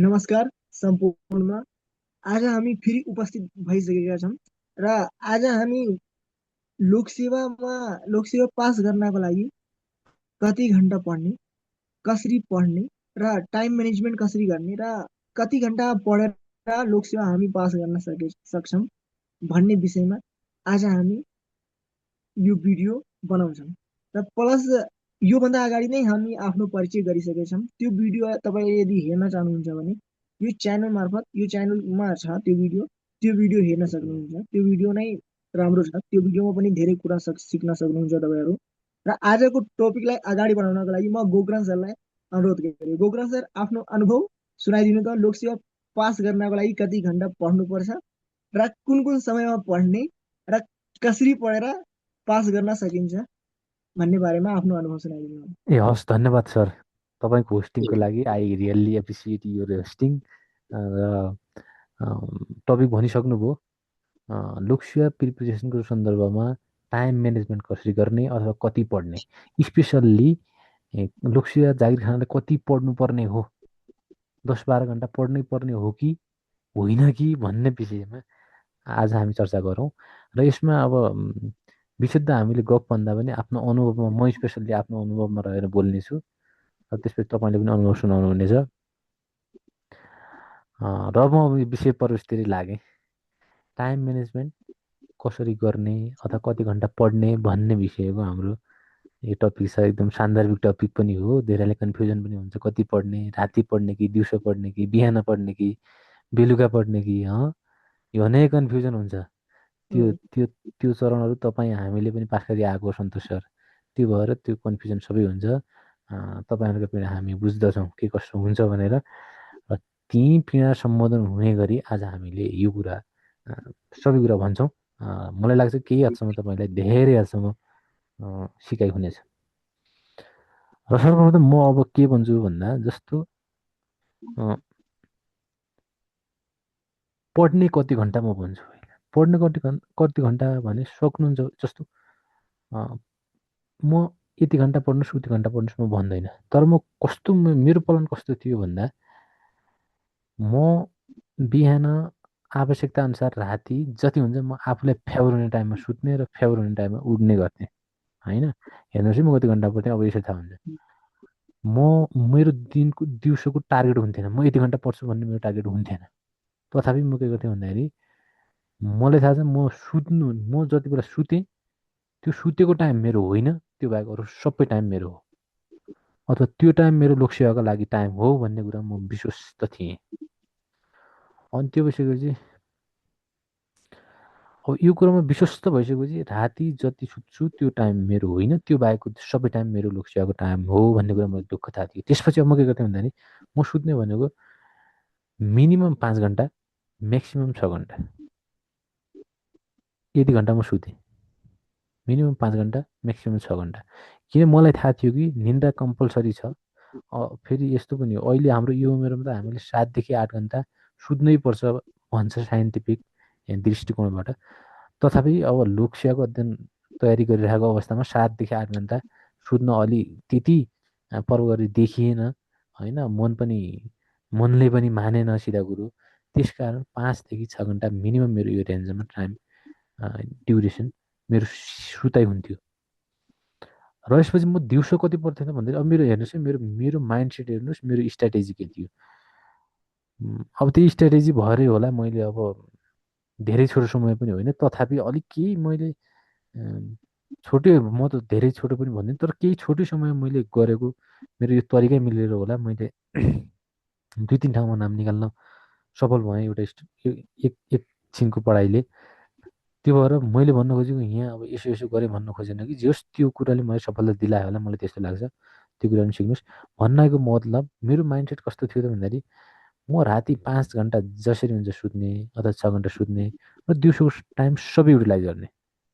नमस्कार सम्पूर्णमा। आज हामी फेरि उपस्थित भइसकेका छौँ र आज हामी लोकसेवामा लोकसेवा पास गर्नको लागि कति घन्टा पढ्ने, कसरी पढ्ने र टाइम म्यानेजमेन्ट कसरी गर्ने र कति घन्टा पढेर लोकसेवा हामी पास गर्न सक्छौँ भन्ने विषयमा आज हामी यो भिडियो बनाउँछौँ। र प्लस योभन्दा अगाडि नै हामी आफ्नो परिचय गरिसकेका छौँ। त्यो भिडियो तपाईँले यदि हेर्न चाहनुहुन्छ भने यो च्यानल मार्फत यो च्यानलमा छ त्यो भिडियो हेर्न सक्नुहुन्छ। त्यो भिडियो नै राम्रो छ। त्यो भिडियोमा पनि धेरै कुरा सिक्न सक्नुहुन्छ तपाईँहरू। र आजको टपिकलाई अगाडि बढाउनको लागि म गोकर्ण सरलाई अनुरोध गरेँ। गोकर्ण सर, आफ्नो अनुभव सुनाइदिनु त। लोकसेवा पास गर्नको लागि कति घन्टा पढ्नुपर्छ र कुन कुन समयमा पढ्ने र कसरी पढेर पास गर्न सकिन्छ भन्ने बारेमा आफ्नो अनुभव सुनाइदिनु। ए हस्, धन्यवाद सर तपाईँको होस्टिङको लागि। I really appreciate your hosting. र टपिक भनिसक्नुभयो। लोकसेवा प्रिपरेसनको सन्दर्भमा टाइम म्यानेजमेन्ट कसरी गर्ने अथवा कति पढ्ने, स्पेसल्ली लोकसेवा जागिर खानाले कति पढ्नुपर्ने हो, 10-12 घन्टा पढ्नै पर्ने हो कि होइन कि भन्ने विषयमा आज हामी चर्चा गरौँ। र यसमा अब विशुद्ध हामीले गफ भन्दा पनि आफ्नो अनुभवमा, म स्पेसल्ली आफ्नो अनुभवमा रहेर बोल्नेछु र त्यसपछि तपाईँले पनि अनुभव सुनाउनु हुनेछ। र म विषय प्रवेशतिर लागेँ। टाइम म्यानेजमेन्ट कसरी गर्ने अथवा कति घन्टा पढ्ने भन्ने विषयको हाम्रो यो टपिक छ। एकदम सान्दर्भिक टपिक पनि हो। धेरैलाई कन्फ्युजन पनि हुन्छ, कति पढ्ने, राति पढ्ने कि दिउँसो पढ्ने कि बिहान पढ्ने कि बेलुका पढ्ने कि यो अनेक कन्फ्युजन हुन्छ। त्यो त्यो त्यो चरणहरू तपाईँ हामीले पनि पास गरी आएको सन्तोष सर। त्यो भएर त्यो कन्फ्युजन सबै हुन्छ। तपाईँहरूको पीडा हामी बुझ्दछौँ के कस्तो हुन्छ भनेर। र ती पीडा सम्बोधन हुने गरी आज हामीले यो कुरा सबै कुरा भन्छौँ। मलाई लाग्छ केही हदसम्म तपाईँलाई धेरै हदसम्म सिकाइ हुनेछ। र सर्वप्रथम म अब के भन्छु भन्दा जस्तो पढ्ने कति घन्टा म भन्छु। पढ्ने कति घन्टा भने सक्नुहुन्छ जस्तो म यति घन्टा पढ्नुहोस् उति घन्टा पढ्नुहोस् म भन्दैन। तर म कस्तो मेरो प्लान कस्तो थियो भन्दा म बिहान आवश्यकता अनुसार राति जति हुन्छ म आफूलाई फेवर हुने टाइममा सुत्ने र फेवर हुने टाइममा उड्ने गर्थेँ होइन। हेर्नुहोस् है म कति घन्टा पढ्थेँ अब यसो थाहा हुन्छ। मेरो दिनको दिउँसोको टार्गेट हुन्थेन, म यति घन्टा पढ्छु भन्ने मेरो टार्गेट हुन्थेन। तथापि म के गर्थेँ भन्दाखेरि मलाई थाहा छ म जति बेला सुतेँ त्यो सुतेको टाइम मेरो होइन, त्यो बाहेक अरू सबै टाइम मेरो हो, अथवा त्यो टाइम मेरो लोकसेवाको लागि टाइम हो भन्ने कुरा म विश्वस्त थिएँ। अनि त्यो भइसकेपछि अब यो कुरामा विश्वस्त भइसकेपछि राति जति सुत्छु त्यो टाइम मेरो होइन, त्यो बाहेकको सबै टाइम मेरो लोकसेवाको टाइम हो भन्ने कुरा मलाई दुःख थाहा थियो। त्यसपछि अब म के गर्थेँ भन्दाखेरि म सुत्ने भनेको मिनिमम 5 घन्टा, म्याक्सिमम 6 घन्टा, यति घन्टा म सुतेँ। मिनिमम 5 घन्टा, म्याक्सिमम 6 घन्टा। किन मलाई थाहा थियो कि निन्द्रा कम्पलसरी छ। फेरि यस्तो पनि हो, अहिले हाम्रो यो उमेरमा त हामीले 7 देखि 8 घन्टा सुत्नै पर्छ भन्छ साइन्टिफिक दृष्टिकोणबाट। तथापि अब लोकसेवाको अध्ययन तयारी गरिरहेको अवस्थामा 7 देखि 8 घन्टा सुत्न अलि त्यति पर्व गरी देखिएन होइन। मनले पनि मानेन सिधा कुरो। त्यसकारण 5 देखि 6 घन्टा मिनिमम मेरो यो रेन्जमा टाइम ड्युरेसन मेरो सुताइ हुन्थ्यो। र यसपछि म दिउँसो कति पढ्थेँ त भन्दाखेरि अब मेरो हेर्नुहोस् है, मेरो मेरो माइन्ड सेट हेर्नुहोस्, मेरो स्ट्राटेजी के थियो। अब त्यही स्ट्राटेजी भएरै होला मैले अब धेरै छोटो समय पनि होइन, तथापि अलिक केही मैले छोटो, म त धेरै छोटो पनि भन्दिनँ, तर केही छोटो समय मैले गरेको मेरो यो तरिकै मिलेर होला मैले 2-3 ठाउँमा नाम निकाल्न सफल भएँ एउटा एकछिनको पढाइले। त्यो भएर मैले भन्न खोजेको यहाँ अब यसो यसो गरेँ भन्न खोजेन कि जस त्यो कुराले मलाई सफलता दिलायो होला, मलाई त्यस्तो लाग्छ। त्यो कुरा पनि सिक्नुहोस्। भन्नको मतलब मेरो माइन्डसेट कस्तो थियो त भन्दाखेरि म राति 5 घन्टा जसरी हुन्छ सुत्ने अथवा 6 घन्टा सुत्ने र दिउँसोको टाइम सबै युटिलाइज गर्ने।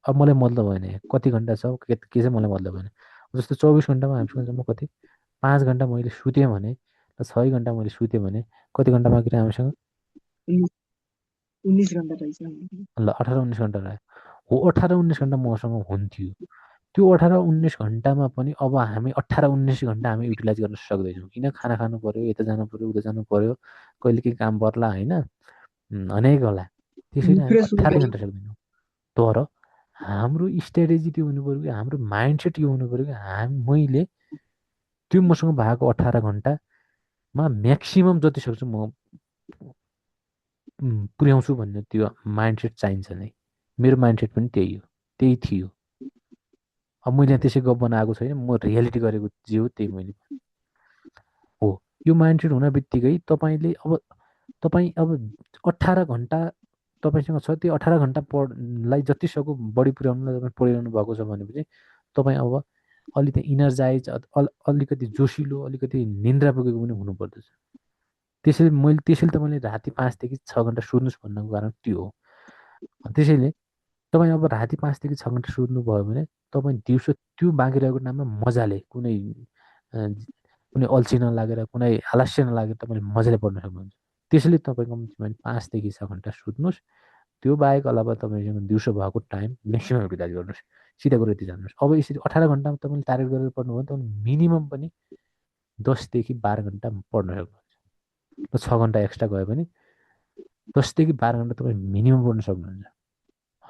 अब मलाई मतलब भएन यहाँ कति घन्टा छ के छ, मलाई मतलब भएन। जस्तो 24 घन्टामा हामीसँग म कति 5 घन्टा मैले सुतेँ भने र 6 घन्टा मैले सुतेँ भने कति घन्टा बाँकी रह्यो हामीसँग? 19 घन्टा रहेछ। ल 18-19 घन्टा रह्यो। हो 18-19 घन्टा मसँग हुन्थ्यो। त्यो 18-19 घन्टामा पनि अब हामी 18-19 घन्टा हामी युटिलाइज गर्न सक्दैछौँ। किन? खाना खानु पर्यो, यता जानु पर्यो, उता जानु पर्यो, कहिले के काम पर्ला होइन, अनेक होला। त्यसैले हामी फ्रेस हुनु 18 पर्यो। घन्टा सक्दैनौँ। तर हाम्रो स्ट्राटेजी त्यो हुनु पर्यो कि हाम्रो माइन्डसेट यो हुनु पर्यो कि मैले त्यो मसँग भएको 18 घन्टामा म्याक्सिमम् जति सक्छु म पुर्याउँछु भन्ने त्यो माइन्डसेट चाहिन्छ नै। मेरो माइन्डसेट पनि त्यही हो, त्यही थियो। अब मैले त्यसै गफ बनाएको छैन, म रियालिटी गरेको जे हो त्यही मैले हो। यो माइन्डसेट हुन बित्तिकै तपाईँ अब 18 घन्टा तपाईँसँग छ, त्यो 18 घन्टा पढलाई जति सक्दो बढी पुर्याउनुलाई तपाईँ पढिरहनु भएको छ भनेपछि तपाईँ अब अलिकति इनर्जाइज, अलिकति जोसिलो, अलिकति निन्द्रा पुगेको पनि हुनुपर्दछ। त्यसैले त मैले राति 5 देखि 6 घन्टा सुत्नुहोस् भन्नको कारण त्यो हो। त्यसैले तपाईँ अब राति 5 देखि 6 घन्टा सुत्नुभयो भने तपाईँ दिउँसो त्यो बाँकी रहेको टाइममा मजाले कुनै अल्छी नलागेर, कुनै आलस्य नलागेर तपाईँले मजाले पढ्न सक्नुहुन्छ। त्यसैले तपाईँ कम्तीमा 5 देखि 6 घन्टा सुत्नुहोस्। त्यो बाहेक अलावा तपाईँसँग दिउँसो भएको टाइम म्याक्सिमम् युटिलाइज गर्नुहोस्। सिधा कुरो यति जान्नुहोस्। अब यसरी 18 घन्टामा तपाईँले टार्गेट गरेर पढ्नुभयो भने तपाईँले मिनिमम पनि 10 देखि 12 घन्टा पढ्न सक्नुहुन्छ। र 6 घन्टा एक्स्ट्रा गयो भने 10 देखि 12 घन्टा तपाईँ मिनिमम पढ्न सक्नुहुन्छ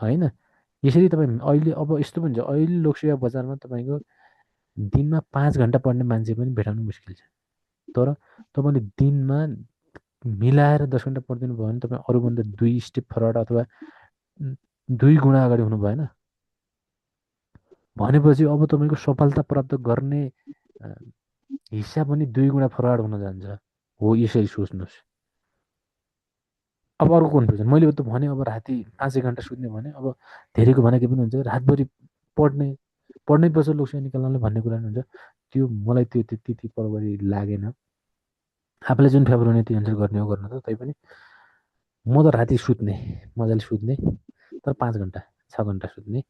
होइन। यसरी तपाईँ अहिले अब यस्तो पनि छ, अहिले लोकसेवा बजारमा तपाईँको दिनमा 5 घन्टा पढ्ने मान्छे पनि भेटाउनु मुस्किल छ। तर तपाईँले दिनमा मिलाएर 10 घन्टा पढिदिनु भयो भने तपाईँ अरूभन्दा 2 स्टेप फरवार्ड अथवा 2 गुणा अगाडि हुनु भएन भनेपछि अब तपाईँको सफलता प्राप्त गर्ने हिस्सा पनि 2 गुणा फरवार्ड हुन जान्छ। हो, यसरी सोच्नुहोस्। अब अर्को कन्फ्युजन मैले त भने अब राति 5 घन्टा सुत्ने भने अब धेरैको भने के पनि हुन्छ, रातभरि पढ्नै पर्छ लोकसेवा निकाल्नलाई भन्ने कुरा हुन्छ। त्यो मलाई त्यो त्यति प्रभावी लागेन। आफूलाई जुन फेभर हुने त्यो अनुसार गर्ने हो गर्न त। तैपनि म त राति सुत्ने, मजाले सुत्ने, तर 5 घन्टा 6 घन्टा सुत्ने।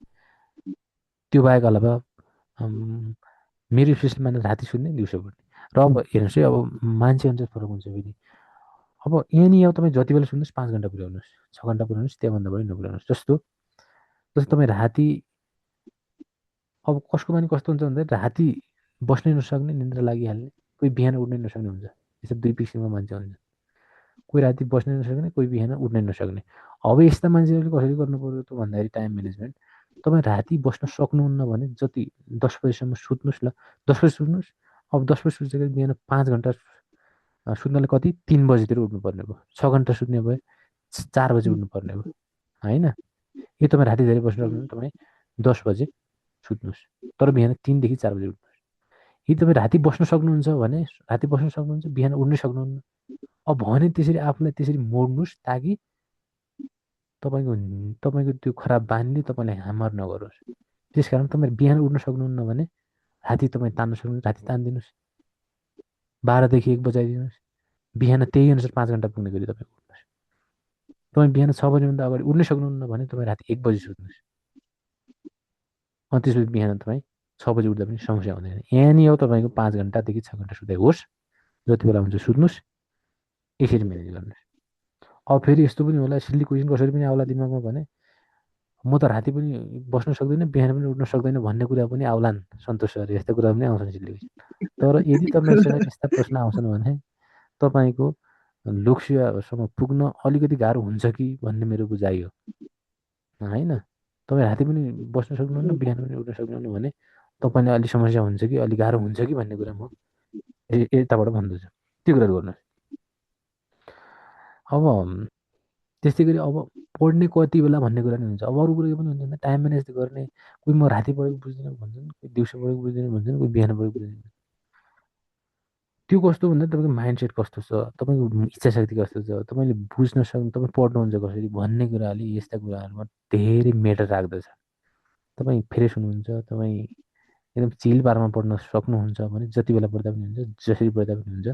त्यो बाहेक अलावा मेरो स्पेसलमा राति सुत्ने, दिउँसो पढ्ने। र अब हेर्नुहोस् है, अब मान्छे अनुसार फरक हुन्छ फेरि। अब यहाँनिर अब तपाईँ जति बेला सुन्नुहोस् 5 घन्टा पुर्याउनुहोस्, 6 घन्टा पुर्याउनुहोस्, त्यहाँभन्दा बढी नपुर्याउनुहोस्। जस्तो तपाईँ राति, अब कसको पनि कस्तो हुन्छ भन्दा राति बस्नै नसक्ने, निन्द्रा लागिहाल्ने, कोही बिहान उठ्नै नसक्ने हुन्छ। यस्तो 2 किसिमको मान्छे हुन्छ। कोही राति बस्नै नसक्ने, कोही बिहान उठ्नै नसक्ने। अब यस्ता मान्छेहरूले कसरी गर्नु पर्यो त भन्दाखेरि टाइम म्यानेजमेन्ट, तपाईँ राति बस्न सक्नुहुन्न भने जति 10 बजीसम्म सुत्नुहोस् ल, 10 बजी सुत्नुहोस्। अब 10 बजी सुत्दाखेरि बिहान 5 घन्टा सुत्नलाई कति 3 बजीतिर उठ्नुपर्ने भयो, 6 घन्टा सुत्ने भए 4 बजी उठ्नुपर्ने भयो होइन। यो तपाईँ राति धेरै बस्न सक्नुहुन्छ, तपाईँ 10 बजे सुत्नुहोस्, तर बिहान 3 देखि 4 बजी उठ्नुहोस्। यदि तपाईँ राति बस्न सक्नुहुन्छ भने राति बस्न सक्नुहुन्छ, बिहान उठ्नै सक्नुहुन्न। अब भने त्यसरी आफूलाई त्यसरी मोड्नुहोस् ताकि तपाईँको त्यो खराब बानीले तपाईँलाई ह्यामर नगरोस्। त्यस कारण तपाईँ बिहान उठ्न सक्नुहुन्न भने राति तपाईँ तान्न सक्नुहुन्छ, राति तानिदिनुहोस्, 12 देखि 1 बजाइदिनुहोस्। बिहान त्यही अनुसार 5 घन्टा पुग्ने गरी तपाईँ उठ्नुहोस्। तपाईँ बिहान 6 बजीभन्दा अगाडि उठ्नै सक्नुहुन्न भने तपाईँ राति 1 बजी सुत्नुहोस्। अनि त्यसपछि बिहान तपाईँ 6 बजी उठ्दा पनि समस्या हुँदैन। यहाँनिर हो तपाईँको 5 घन्टादेखि 6 घन्टा सुत्दै होस्, जति बेला हुन्छ सुत्नुहोस्, यसरी म्यानेज गर्नुहोस्। अब फेरि यस्तो पनि होला, सिल्ली क्वेसन कसरी पनि आउला दिमागमा भने म त राति पनि बस्न सक्दैन, बिहान पनि उठ्न सक्दैन भन्ने कुरा पनि आउलान् सन्तोष सर, यस्ता कुरा पनि आउँछन् सिल्ली क्वेसन। तर यदि तपाईँसँग यस्ता प्रश्न आउँछन् भने तपाईँको लोकसेवासम्म पुग्न अलिकति गाह्रो हुन्छ कि भन्ने मेरो बुझाइ हो होइन। तपाईँ राति पनि बस्न सक्नुहुन्न, बिहान पनि उठ्न सक्नुहुन्न भने तपाईँलाई अलिक समस्या हुन्छ कि अलिक गाह्रो हुन्छ कि भन्ने कुरा म यताबाट भन्दछु। त्यो कुरा गर्नुहोस्। अब त्यस्तै गरी अब पढ्ने कति बेला भन्ने कुरा नि हुन्छ। अब अरू कुरा के पनि हुन्छ भने टाइम म्यानेज गर्ने, कोही म राति पढेको बुझ्दिनँ भन्छन्, कोही दिउँसो पढेको बुझ्दिनँ भन्छन्, कोही बिहान पढेको बुझ्दिनँ। त्यो कस्तो भन्दा तपाईँको माइन्डसेट कस्तो छ, तपाईँको इच्छा शक्ति कस्तो छ, तपाईँले बुझ्न सक्नु, तपाईँ पढ्नुहुन्छ कसरी भन्ने कुराले यस्ता कुराहरूमा धेरै मेटर राख्दछ। तपाईँ फ्रेस हुनुहुन्छ, तपाईँ एकदम चिल पारामा पढ्न सक्नुहुन्छ भने जति बेला पढ्दा पनि हुन्छ, जसरी पढ्दा पनि हुन्छ।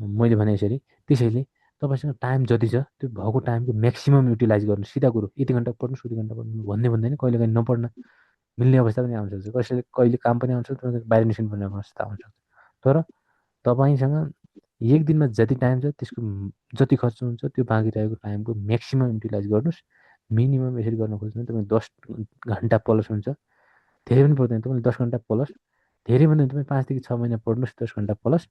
मैले भने यसरी। त्यसैले तपाईँसँग टाइम जति छ त्यो भएको टाइमको म्याक्सिमम् युटिलाइज गर्नु। सिधा कुरो, यति घन्टा पढ्नुहोस्, उति घन्टा पढ्नु भन्ने भन्दैन। कहिले कहिले नपढ्न मिल्ने अवस्था पनि आउँछ, कसैले कहिले काम पनि आउँछ, तपाईँको बाहिर निस्किनुपर्ने अवस्था आउँछ। तर तपाईँसँग एक दिनमा जति टाइम छ त्यसको जति खर्च हुन्छ त्यो बाँकी रहेको टाइमको म्याक्सिमम् युटिलाइज गर्नुहोस्। मिनिमम यसरी गर्न खोज्नु तपाईँ 10 घन्टा प्लस हुन्छ। धेरै पनि पर्दैन, तपाईँले 10 घन्टा प्लस, धेरै भने तपाईँ 5 देखि 6 महिना पढ्नुहोस् 10 घन्टा प्लस,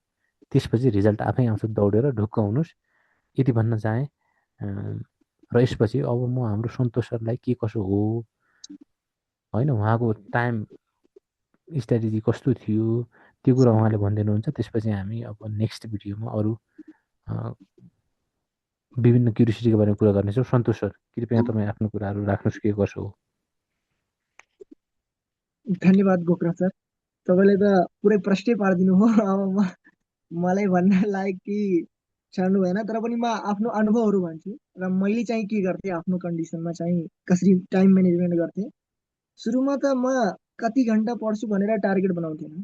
त्यसपछि रिजल्ट आफै आउँछ, दौडेर ढुक्क हुनुहोस्। यति भन्न चाहेँ। र यसपछि अब म हाम्रो सन्तोष सरलाई के कसो हो होइन, उहाँको टाइम स्ट्राटेजी कस्तो थियो त्यो कुरा उहाँले भनिदिनुहुन्छ। त्यसपछि हामी अब नेक्स्ट भिडियोमा अरू अ, विभिन्न क्युरियोसिटीको बारेमा कुरा गर्नेछौँ। सन्तोष सर, कृपया तपाईँ आफ्नो कुराहरू राख्नुहोस्, के कसो हो। धन्यवाद गोकरा सर, तपाईँले त पुरै प्रष्टै पारिदिनु हो। अब मलाई भन्न लायक कि छाड्नु भएन, तर पनि म आफ्नो अनुभवहरू भन्छु र मैले चाहिँ के गर्थेँ आफ्नो कन्डिसनमा चाहिँ कसरी टाइम म्यानेजमेन्ट गर्थेँ। सुरुमा त म कति घन्टा पढ्छु भनेर टार्गेट बनाउँथेन,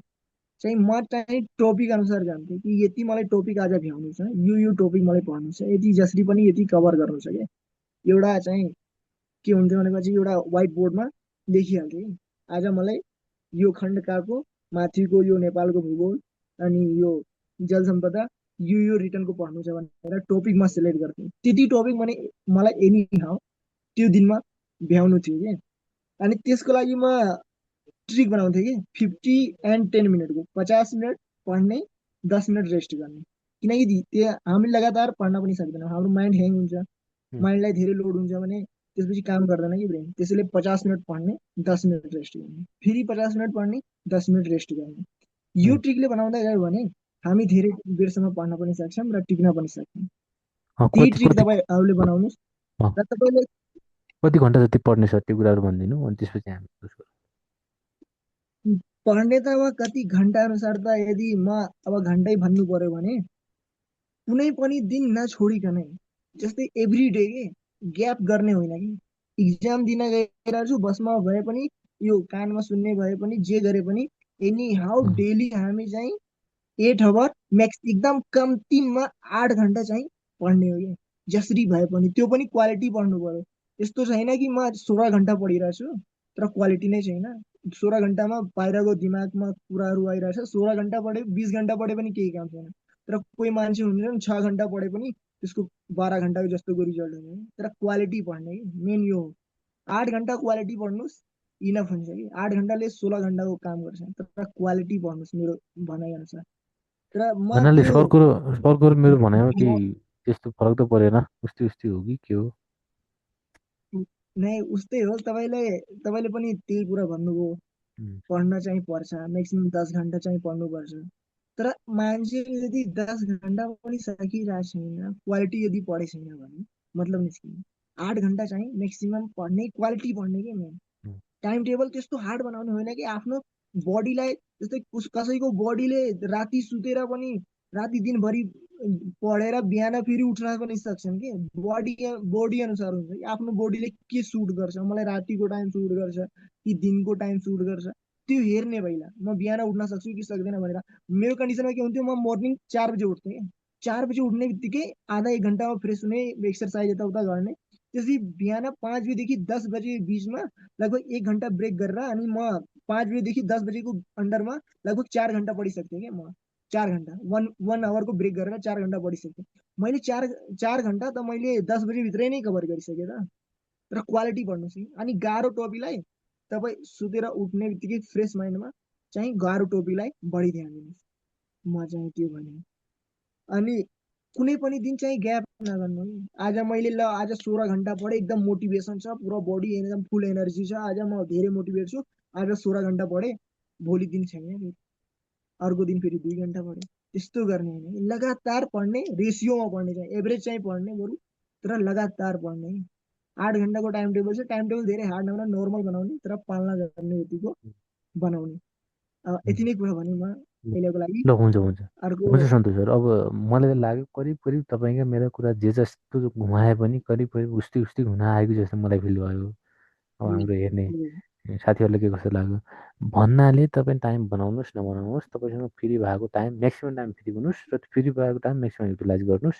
चाहिँ म चाहिँ टपिक अनुसार जान्थेँ कि यति मलाई टपिक आज भ्याउनु छ, यो टपिक मलाई पढ्नु छ, यति जसरी पनि यति कभर गर्नु छ क्या। एउटा चाहिँ के हुन्थ्यो भनेपछि एउटा व्हाइट बोर्डमा लेखिहाल्थेँ कि आज मलाई यो खण्डकाको माथिको यो नेपालको भूगोल अनि यो जल सम्पदा यो रिटर्नको पढ्नु छ भनेर टपिकमा सिलेक्ट गर्थेँ। त्यति टपिक भने मलाई एनी हाउ त्यो दिनमा भ्याउनु थियो कि। अनि त्यसको लागि म ट्रिक बनाउँथेँ कि 50 and 10 मिनटको, 50 मिनट पढ्ने, 10 मिनट रेस्ट गर्ने। किनकि त्यो हामी लगातार पढ्न पनि सक्दैनौँ, हाम्रो माइन्ड ह्याङ हुन्छ, उम्, माइन्डलाई धेरै लोड हुन्छ भने त्यसपछि काम गर्दैन कि ब्रेन। त्यसैले 50 मिनट पढ्ने, 10 मिनट रेस्ट गर्ने, फेरि 50 मिनट पढ्ने, 10 मिनट रेस्ट गर्ने। यो उम्, ट्रिकले बनाउँदै गयो भने हामी धेरै बेरसम्म पढ्न पनि सक्छौँ र टिक्न पनि सक्छौँ। त्यही कति ट्रिक कति तपाईँहरूले बनाउनुहोस् अ, र तपाईँले कति घन्टा जति पढ्ने सर, त्यो कुराहरू भनिदिनु, अनि त्यसपछि हामी उसको पढ्ने त अब कति घन्टा अनुसार त यदि म अब घन्टै भन्नु पर्यो भने कुनै पनि दिन नछोडिकनै, जस्तै एभ्री डे के ग्याप गर्ने होइन कि। इक्जाम दिन गइरहेको छु बसमा भए पनि, यो कानमा सुन्ने भए पनि, जे गरे पनि एनी हाउ उम्, डेली हामी चाहिँ 8 आवर म्याक्स, एकदम कम्तीमा 8 घन्टा चाहिँ पढ्ने हो कि। जसरी भए पनि त्यो पनि क्वालिटी पढ्नु पर्यो। यस्तो छैन कि म 16 घन्टा पढिरहेको छु तर क्वालिटी नै छैन। 16 घन्टामा बाहिरको दिमागमा कुराहरू आइरहेछ, 16 घन्टा पढे 20 घन्टा पढे पनि केही काम छैन। तर कोही मान्छे हुन्छन् 6 घन्टा पढे पनि त्यसको 12 घन्टाको जस्तोको रिजल्ट हुन्छ। तर क्वालिटी पढ्ने कि मेन यो हो। 8 घन्टा क्वालिटी पढ्नुहोस्, इनफ हुन्छ कि। 8 घन्टाले 16 घन्टाको काम गर्छ, तर क्वालिटी पढ्नुहोस् मेरो भनाइ अनुसार। र म भन्नाले त्यो सरको र मेरो भनाइमा केही त्यस्तो फरक त परेन, उस्तै उस्तै हो कि के हो? नै उस्तै हो। तपाईँले पनि त्यही कुरा भन्नुभयो, उम्, पढ्न चाहिँ पर्छ, म्याक्सिमम् 10 घन्टा चाहिँ पढ्नुपर्छ। तर मान्छेले यदि 10 घन्टा पनि सकिरहेको छैन, क्वालिटी यदि पढे छैन भने मतलब निस्किने। 8 घन्टा चाहिँ म्याक्सिमम् पढ्ने, क्वालिटी पढ्ने कि मेन। उम्, टाइम टेबल त्यस्तो हार्ड बनाउनु होइन कि आफ्नो बडीलाई, जस्तै कसैको बडीले राति सुतेर पनि राति दिनभरि पढेर बिहान फेरि उठ्न पनि सक्छन् कि। बडी बडी अनुसार हुन्छ कि आफ्नो बडीले के सुट गर्छ, मलाई रातिको टाइम सुट गर्छ कि दिनको टाइम सुट गर्छ, त्यो हेर्ने पहिला म बिहान उठ्न सक्छु कि सक्दैन भनेर। मेरो कन्डिसनमा के हुन्थ्यो, म मर्निङ 4 बजे उठ्थेँ। 4 बजे उठ्ने बित्तिकै आधा 1 घन्टामा फ्रेस हुने, एक्सर्साइज यताउता गर्ने, त्यसपछि बिहान 5 बजेदेखि 10 बजे बिचमा लगभग 1 घन्टा ब्रेक गरेर अनि म 5 बजेदेखि 10 बजेको अन्डरमा लगभग 4 घन्टा पढिसक्थेँ क्या म। 4 घन्टा, वन आवरको ब्रेक गरेर 4 घन्टा पढिसक्थेँ मैले। चार चार घन्टा त मैले 10 बजेभित्रै नै कभर गरिसकेँ त। तर क्वालिटी पढ्नुहोस् कि। अनि गाह्रो टपिकलाई तपाईँ सुतेर उठ्ने बित्तिकै फ्रेस माइन्डमा चाहिँ गाह्रो टपिकलाई बढी ध्यान दिनुहोस्। म चाहिँ त्यो भने। अनि कुनै पनि दिन चाहिँ ग्याप नगर्नु कि। आज मैले ल आज 16 घन्टा पढेँ, एकदम मोटिभेसन छ, पुरा बडी एकदम फुल एनर्जी छ, आज म धेरै मोटिभेट छु, आज 16 घन्टा पढेँ, भोलि दिन छैन फेरि, अर्को दिन फेरि 2 घन्टा पढेँ। त्यस्तो गर्ने होइन, लगातार पढ्ने, रेसियोमा पढ्ने, चाहिँ एभरेज चाहिँ पढ्ने बरु, तर लगातार पढ्ने। 8 घन्टाको टाइम टेबल छ, टाइम टेबल धेरै हार्ड नबनाउने, नर्मल बनाउने, तर पालना गर्ने यतिको बनाउने। उम्, यति नै कुरा भने म ल अहिलेको लागि। ल, हुन्छ हुन्छ अर्को हुन्छ सन्तोष सर। अब मलाई त लाग्यो करिब करिब तपाईँका मेरो कुरा जे जस्तो घुमाए पनि करिब करिब उस्तै उस्तै हुन आएको जस्तो मलाई फिल भयो। अब हाम्रो हेर्ने साथीहरूलाई के कस्तो लाग्यो भन्नाले, तपाईँ टाइम बनाउनुहोस् नबनाउनुहोस्, तपाईँसँग फ्री भएको टाइम म्याक्सिमम् टाइम फ्री हुनुहोस् र फ्री भएको टाइम म्याक्सिमम् युटिलाइज गर्नुहोस्।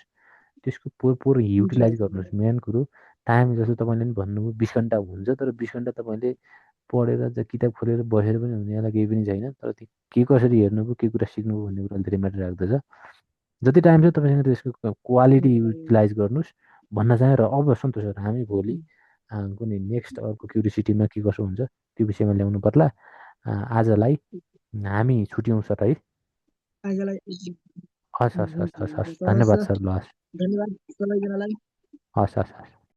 त्यसको पोर युटिलाइज गर्नुहोस्। मेन कुरो टाइम, जस्तो तपाईँले पनि भन्नुभयो 20 घन्टा हुन्छ, तर 20 घन्टा तपाईँले पढेर किताब खोलेर बसेर पनि हुने बेला केही पनि छैन। तर त्यो के कसरी हेर्नुभयो, के कुरा सिक्नुभयो भन्ने कुरा धेरै मात्र राख्दछ। जति टाइम छ तपाईँसँग त्यसको क्वालिटी युटिलाइज गर्नुहोस् भन्न चाहेँ। र अब सन्तोष सर, हामी भोलि कुनै नेक्स्ट अर्को क्युरियोसिटीमा के कसो हुन्छ त्यो विषयमा ल्याउनु पर्ला। आजलाई हामी छुट्यौँ सर है। आजलाई हस् हस् हस् हुन्छ हस् हस् हुन्छ, धन्यवाद सर सर, ल हस् धन्यवाद सबैजनालाई। हस् हस् हस्।